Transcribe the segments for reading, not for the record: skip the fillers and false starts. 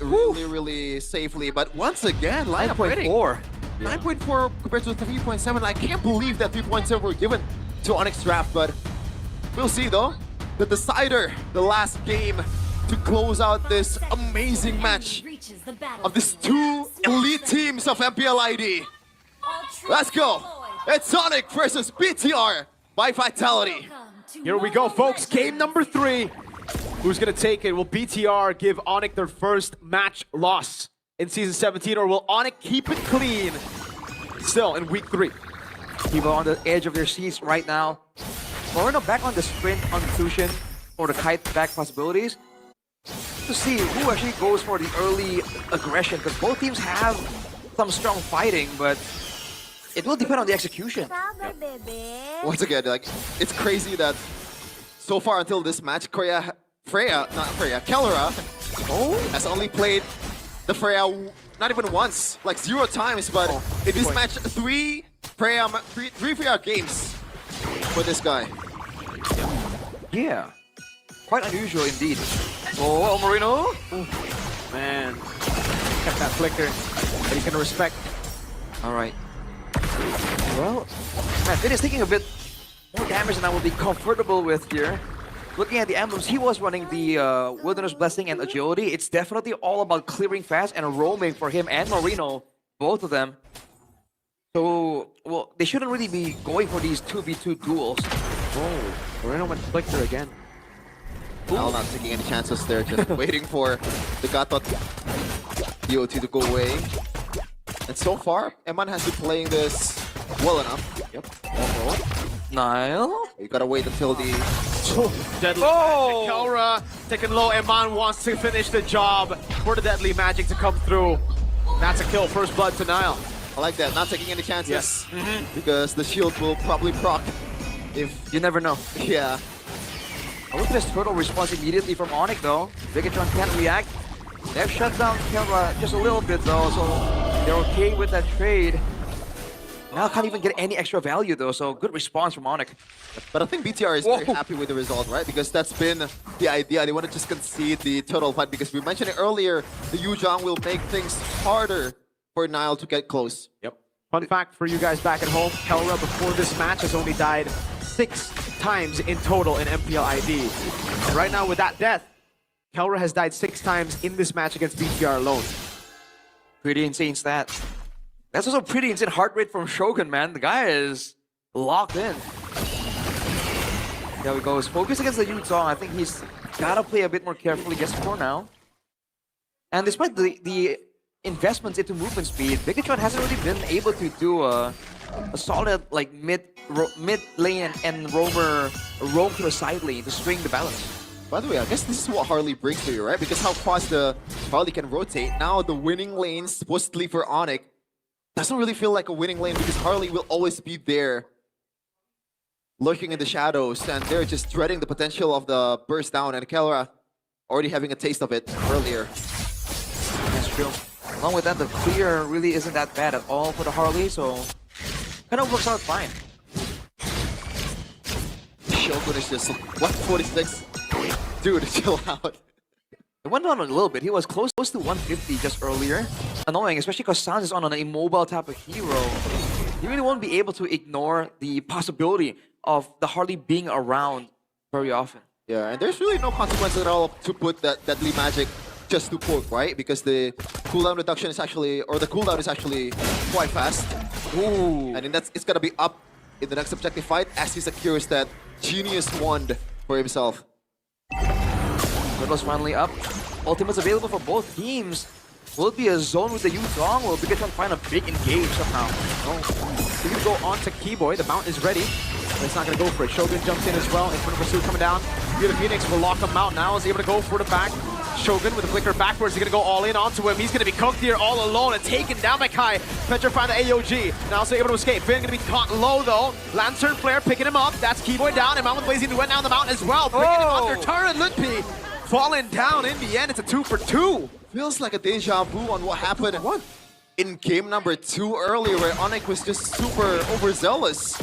really safely. But once again, lineup rating 9.4. 9.4 compared to 3.7. I can't believe that 3.7 were given to ONIC draft, but we'll see though. The decider, the last game to close out this amazing match of these two elite teams of MPL ID. Let's go. It's ONIC versus BTR by Vitality. Here we go, folks. Game number 3. Who's gonna take it? Will BTR give ONIC their first match loss in Season 17, or will ONIC keep it clean still in Week 3? People on the edge of their seats right now. Moreno back on the sprint on Fusion for the kite back possibilities. To see who actually goes for the early aggression, because both teams have some strong fighting, but it will depend on the execution. Once again, like, it's crazy that so far until this match, Kelra has only played the Freya not even once, like 0 times, but in this match, three Freya games for this guy. Yeah, quite unusual indeed. Oh, Moreno! Man, kept that flicker that he can respect. All right. Well, man, Finn is taking a bit more damage than I will be comfortable with here. Looking at the emblems, he was running the Wilderness Blessing and Agility. It's definitely all about clearing fast and roaming for him and Moreno, both of them. So, well, they shouldn't really be going for these 2v2 duels. Oh, Moreno went flicker again. Al not taking any chances there, just waiting for the Gatot DOT to go away. And so far, Eman has been playing this well enough. Yep. Nile? You gotta wait until the... Deadly Magic. Kelra taking low. Eman wants to finish the job for the Deadly Magic to come through. That's a kill. First blood to Nile. I like that, not taking any chances. Yes. Because the shield will probably proc if... You never know. Yeah. Look at this turtle response immediately from ONIC though. Bigatron can't react. They've shut down Kelra just a little bit though, so they're okay with that trade. Now can't even get any extra value though, so good response from ONIC. But I think BTR is very happy with the result, right? Because that's been the idea. They want to just concede the turtle fight because we mentioned it earlier, the Yuzhong will make things harder for Nile to get close. Yep. Fun fact for you guys back at home, Kelra before this match has only died 6 times in total in MPL ID. And right now with that death, Kelra has died 6 times in this match against BTR alone. Pretty insane stat. That's also pretty insane heart rate from Shogun, man. The guy is locked in. There we go. His focus against the Yuzhong. I think he's gotta play a bit more carefully just for now. And despite the investments into movement speed, Bigatron hasn't really been able to do a solid like mid lane and roam to the side lane to string the balance. By the way, I guess this is what Harley brings to you, right? Because how fast the Harley can rotate. Now the winning lane, supposedly for ONIC, doesn't really feel like a winning lane because Harley will always be there, lurking in the shadows, and they're just dreading the potential of the burst down, and Kelra already having a taste of it earlier. That's true. Along with that, the clear really isn't that bad at all for the Harley, so kind of works out fine. Shogun is just 146. Dude, chill out. It went down a little bit. He was close to 150 just earlier. Annoying, especially because Sans is on an immobile type of hero. You really won't be able to ignore the possibility of the Harley being around very often. Yeah, and there's really no consequence at all to put that Deadly Magic just to poke, right? Because the cooldown reduction is actually, or the cooldown is actually quite fast. Ooh. And it's gonna be up in the next objective fight as he secures that genius wand for himself. Turtle's finally up. Ultimates available for both teams. Will it be a zone with the Yuzhong? Will Bigatron find a big engage somehow? Oh. He's gonna go on to Keyboy. The mount is ready. But it's not gonna go for it. Shogun jumps in as well. Inferno Pursuit coming down. Via the Phoenix will lock him out. Now is able to go for the back. Shogun with a flicker backwards. He's gonna go all in onto him. He's gonna be cooked here all alone and taken down by Kai. Petrifying the AOG. Now also able to escape. Finn gonna be caught low though. Lantern Flare picking him up. That's Keyboy down. And Mount Blazing went down the mountain as well. Bringing him under. Turret Ludpi falling down in the end. It's a 2 for 2. Feels like a deja vu on what happened in game number 2 earlier, where ONIC was just super overzealous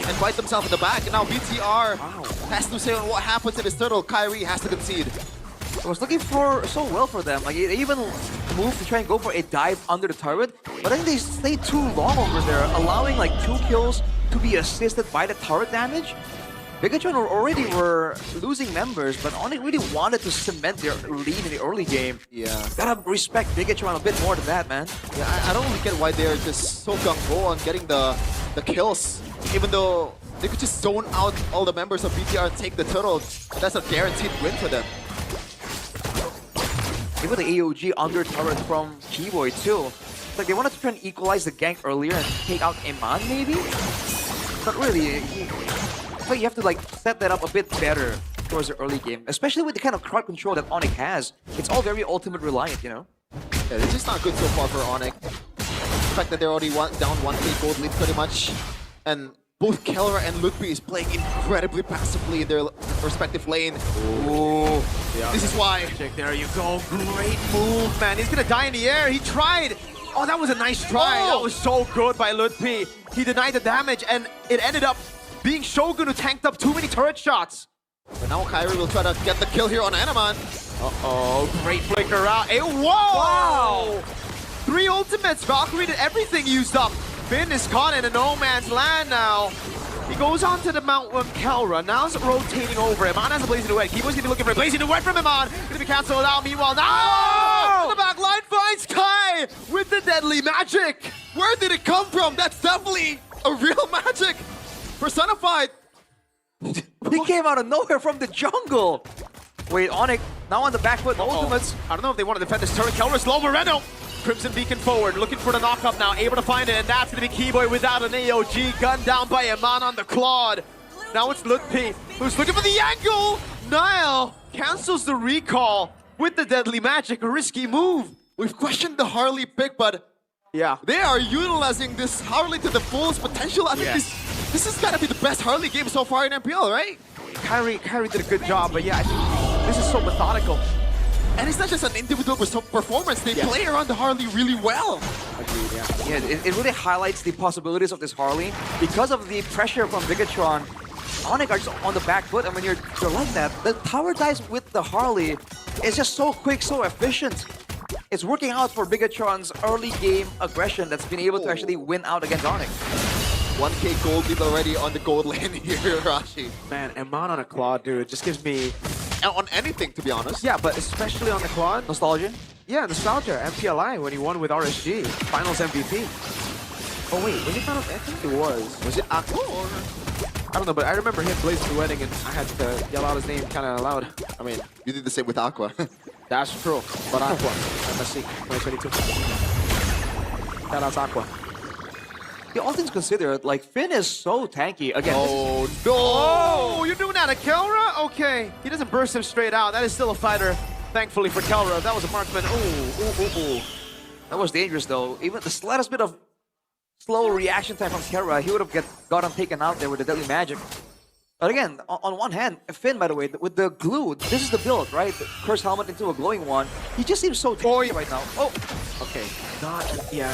and bite themselves in the back. And now BTR has to say on what happened to this turtle. Kyrie has to concede. It was looking for so well for them. Like, they even moved to try and go for a dive under the turret, but I think they stayed too long over there, allowing like 2 kills to be assisted by the turret damage. Bigatron already were losing members, but ONIC really wanted to cement their lead in the early game. Yeah. Gotta respect Bigatron a bit more than that, man. Yeah, I don't really get why they're just so gung-ho on getting the kills, even though they could just zone out all the members of BTR and take the turtle. That's a guaranteed win for them. Even the AOG under turret from Keyboy too. Like, they wanted to try and equalize the gank earlier and take out Iman maybe? But really, but you have to like set that up a bit better towards the early game, especially with the kind of crowd control that ONIC has. It's all very ultimate reliant, you know? Yeah, it's just not good so far for ONIC. The fact that they're already down 1K gold lead pretty much, and both Kelra and Ludwig is playing incredibly passively in their respective lane. Ooh. Yeah. This is why. There you go. Great move, man. He's gonna die in the air. He tried. Oh, that was a nice try. Oh. That was so good by Ludwig. He denied the damage, and it ended up being Shogun who tanked up too many turret shots. But now Kyrie will try to get the kill here on Anaman. Uh-oh, great flicker out. Hey, whoa! Wow! 3 ultimates. Valkyrie did everything used up. Finn is caught in a no man's land now. He goes on to the Mount Kelra. Now it's rotating over. Iman has a Blazing Duet. Keyboy's gonna be looking for a Blazing Duet from Iman. Gonna be cancelled out. Meanwhile, now the back line finds Kai with the deadly magic. Where did it come from? That's definitely a real magic. Personified. He came out of nowhere from the jungle. Wait, ONIC now on the back foot. Ultimates. I don't know if they want to defend this turret. Kelra's low. Moreno. Crimson Beacon forward, looking for the knock-up now, able to find it, and that's going to be Keyboy without an AOG, gunned down by Iman on the Claude. Now it's Ludwig, who's looking for the angle! Nile cancels the recall with the deadly magic, a risky move. We've questioned the Harley pick, but Yeah. they are utilizing this Harley to the fullest potential. I think this has got to be the best Harley game so far in MPL, right? Kyrie did a good job, but yeah, I think this is so methodical. And it's not just an individual performance, they play around the Harley really well. Agreed, yeah. Yeah, it really highlights the possibilities of this Harley. Because of the pressure from Bigatron, ONIC are just on the back foot, and when you're like that, the tower dives with the Harley is just so quick, so efficient. It's working out for Bigatron's early game aggression that's been able to actually win out against ONIC. 1K gold lead already on the gold lane here, Rashi. Man, Iman on a Claude, dude, just gives me... On anything, to be honest. Yeah, but especially on the Claude. Nostalgia? Yeah, nostalgia. MPLI when he won with RSG. Finals MVP. Oh wait, was it finals? I think it was. Was it Aqua or? I don't know, but I remember him blazing the wedding and I had to yell out his name kind of loud. I mean, you did the same with Aqua. That's true. But Aqua, MSC 2022. Shout out to Aqua. Yeah, all things considered, like, Finn is so tanky. Again, Oh no! Oh, you're doing that to Kelra? Okay. He doesn't burst him straight out. That is still a fighter. Thankfully for Kelra. That was a marksman. Ooh. that was dangerous though. Even the slightest bit of slow reaction time from Kelra, he would have gotten taken out there with the deadly magic. But again, on one hand, Finn, by the way, with the glue, this is the build, right? The curse helmet into a glowing one. He just seems so tanky right now. Oh, Okay. Yeah.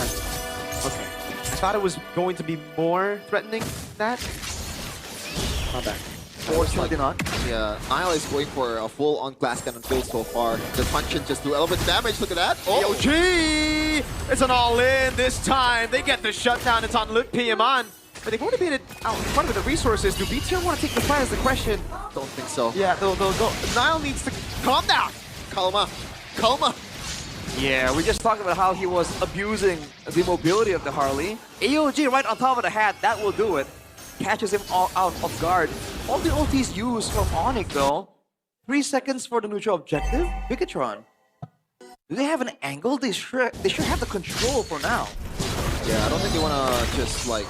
Okay. I thought it was going to be more threatening than that. Not bad. fortunately not. Yeah, Nile is going for a full-on glass cannon build so far. The punch just do a little bit of damage. Look at that. Oh, AOG! It's an all-in this time. They get the shutdown. It's on Lut Piaman. But they've already made it out in front of the resources. Do BTR want to take the fight is the question. don't think so. Yeah, Nile needs to calm down. Kalma. Kalma. Yeah, we just talked about how he was abusing the mobility of the Harley. AOG right on top of the hat, that will do it. Catches him all out of guard. All the ultis used from ONIC though. 3 seconds for the neutral objective. Bigatron. Do they have an angle? They should have the control for now. Yeah, I don't think they want to just like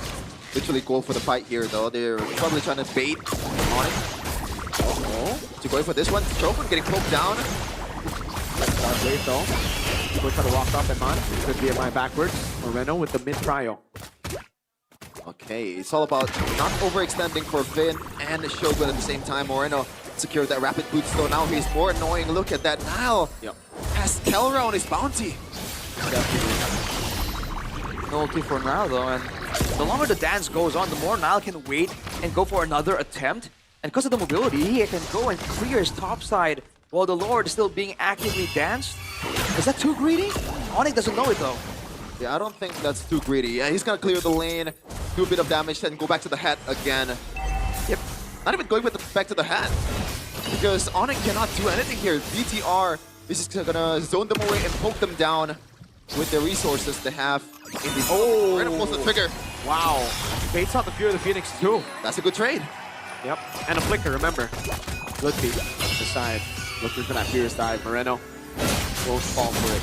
literally go for the fight here though. They're probably trying to bait on it. So going for this one. Shogun getting poked down. Wait though. People try to walk up and on. Could be a mine backwards. Moreno with the mid trio. Okay, it's all about not overextending for Finn and Shogun at the same time. Moreno secured that rapid boost though. Now he's more annoying. Look at that now. Yep. Has Kelra on his bounty. No ulti for now though, and the longer the dance goes on, the more Nile can wait and go for another attempt. And because of the mobility, he can go and clear his top side while the Lord is still being actively danced. Is that too greedy? ONIC doesn't know it though. Yeah, I don't think that's too greedy. Yeah, he's gonna clear the lane, do a bit of damage, then go back to the hat again. Yep. Not even going back to the hat. Because ONIC cannot do anything here. BTR is just gonna zone them away and poke them down with the resources they have in the... Oh! Right up close to the trigger. Wow. Baits out the Fear of the Phoenix too. That's a good trade. Yep. And a flicker, remember. Lutfi, the side. Looking for that Fierce dive. Moreno won't fall for it.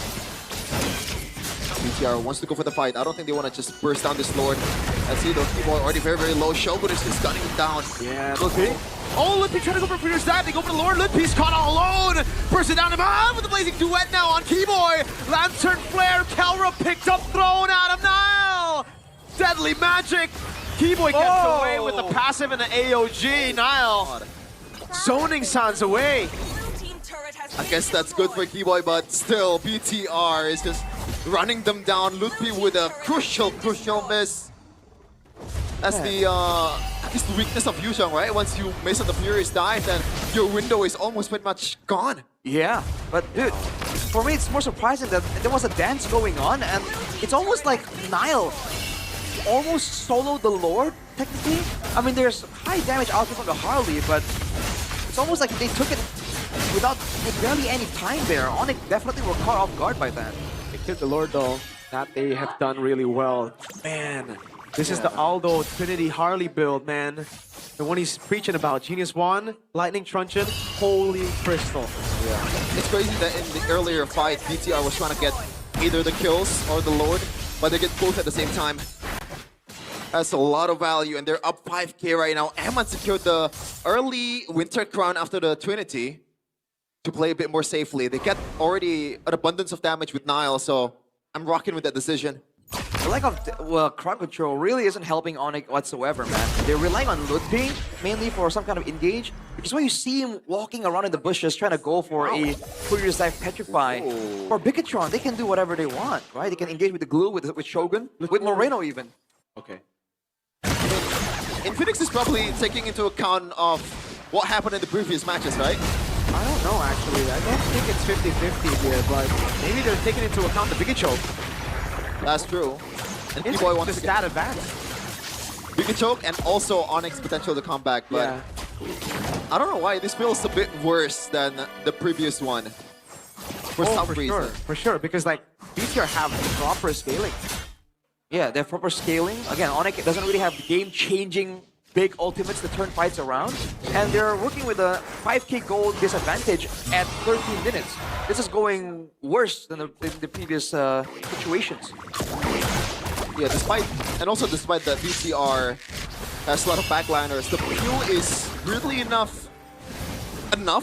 BTR wants to go for the fight. I don't think they want to just burst down this Lord. I see those people are already very, very low. Shogun is just gunning him down. Yeah, Lutfi. Oh, Lutfi trying to go for Fierce dive. They go for the Lord. Lutfi's caught all alone. Burst it down him. Ah, with the blazing duet now on Keyboy. Lantern Flare. Kelra picked up, thrown at him. Nile. Deadly magic. Keyboy gets away with the passive and the AOG. Nile. Zoning Sans away. I guess that's good for Keyboy, but still, BTR is just running them down. Lutfi with a crucial miss. That's I guess the weakness of Yusheng, right? Once you miss on the Furious dive, then your window is almost pretty much gone. Yeah, but dude, for me it's more surprising that there was a dance going on and it's almost like Nile almost soloed the Lord, technically. I mean, there's high damage output from the Harley, but it's almost like they took it with barely any time there. ONIC definitely were caught off guard by that. They killed the Lord though. That they have done really well. Man, this is the Aldo Trinity Harley build, man. The one he's preaching about. Genius 1, Lightning Truncheon, Holy Crystal. Yeah. It's crazy that in the earlier fight, BTR was trying to get either the kills or the Lord, but they get both at the same time. That's a lot of value, and they're up 5k right now. Amman secured the early Winter Crown after the Trinity to play a bit more safely. They get already an abundance of damage with Nile, so I'm rocking with that decision. The lack of crowd control really isn't helping ONIC whatsoever, man. They're relying on Lutfi mainly for some kind of engage, which is why you see him walking around in the bushes trying to go for a Furious Dive Petrify. For Bigatron, they can do whatever they want, right? They can engage with the glue, with Shogun, with Moreno even. Okay. Infinix is probably taking into account of what happened in the previous matches, right? I don't know, actually. I don't think it's 50-50 here, but maybe they're taking into account the Big Choke. That's true. And It's Keyboy wants the to get stat advantage. Big Choke and also ONIC's potential to come back, but Yeah. I don't know why this feels a bit worse than the previous one. For some reason. Sure, for sure, because like BTR have proper scaling. Yeah, they're proper scaling. Again, ONIC doesn't really have game-changing big ultimates to turn fights around. And they're working with a 5k gold disadvantage at 13 minutes. This is going worse than the previous situations. Yeah, despite that BTR has a lot of backliners, the Q is weirdly enough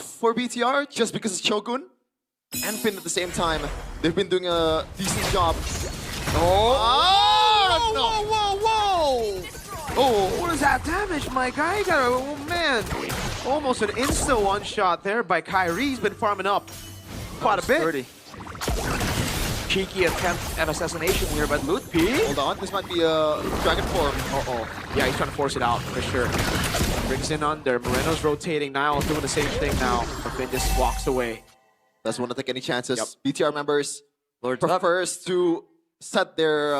for BTR just because it's Shogun and Finn at the same time. They've been doing a decent job. Whoa! Oh, what is that damage, my guy? You got a, oh man, almost an insta one-shot there by Kyrie. He's been farming up quite a bit. 30. Cheeky attempt at assassination here, but Lutfi. Hold on, this might be a Dragon Form. Yeah, he's trying to force it out for sure. Brings in under. Moreno's rotating. Niall's doing the same thing now. But Finn just walks away. Doesn't want to take any chances. Yep. BTR members Lord prefers to set their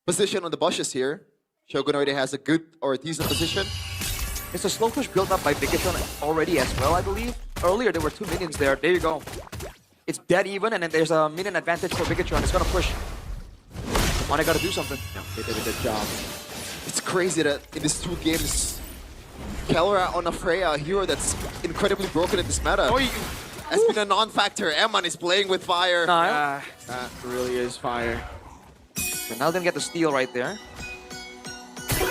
position on the bushes here. Shogun already has a good or a decent position. It's a slow push built up by Bigatron already as well, I believe. Earlier, there were 2 minions there. There you go. It's dead even, and then there's a minion advantage for Bigatron. It's gonna push. ONIC gotta do something. Yeah, they did a good job. It's crazy that in these 2 games, Kelra on a Freya, a hero that's incredibly broken in this meta, has been a non-factor. Amman is playing with fire. Nile. That really is fire. But now didn't get the steal right there.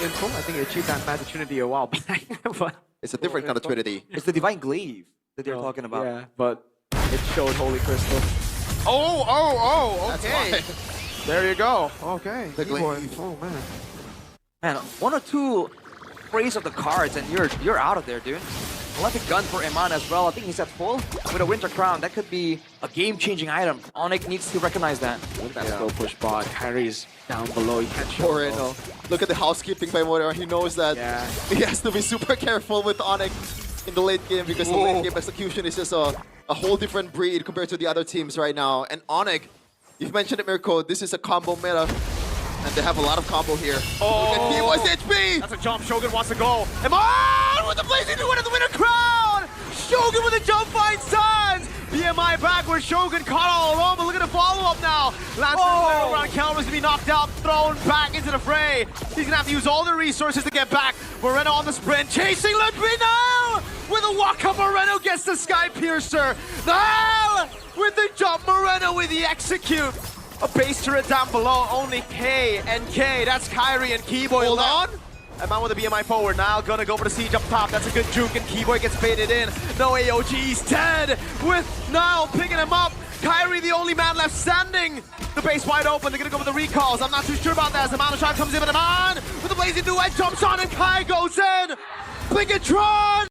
Info, I think he achieved that Magic Trinity a while back. But It's a different kind of Trinity. It's the Divine Glaive that they're talking about. Yeah, but it showed Holy Crystal. That's Okay. why. There you go. Okay. The Keyboard. glaive. Oh man. Man, 1 or 2 praise of the cards and you're out of there, dude. Electric gun for Eman as well. I think he's at full with a Winter Crown. That could be a game-changing item. ONIC needs to recognize that. Look at that slow push bot. Kyrie's down below. He can't show Moreno. off. Look at the housekeeping by Moreno. He knows that Yeah. he has to be super careful with ONIC. in the late game because the late game execution is just a whole different breed compared to the other teams right now. And ONIC, you've mentioned it, Mirko, this is a combo meta, and they have a lot of combo here. Oh. Look at Kiwa's HP! That's a jump. Shogun wants to go. Am on with the blazing new one of the winner crown! Shogun with a jump finds Suns! BMI backward. Shogun caught all alone, but look at the follow-up now. Last around Calvin is to be knocked out, thrown back into the fray. He's gonna have to use all the resources to get back. Moreno on the sprint, chasing Ludwig now! With a walk-up, Moreno gets the Sky Piercer. Now with the jump, Moreno with the execute. A base turret down below, only K and K. That's Kyrie and Keyboy. Hold on. A man with a BMI forward now, gonna go for the siege up top. That's a good juke, and Keyboy gets baited in. No AOG, he's dead. With Nile picking him up. Kyrie, the only man left standing. The base wide open, they're gonna go for the recalls. I'm not too sure about that as the Mountain Shot comes in, but the man with the blazing duet jumps on, and Kai goes in. Bigatron!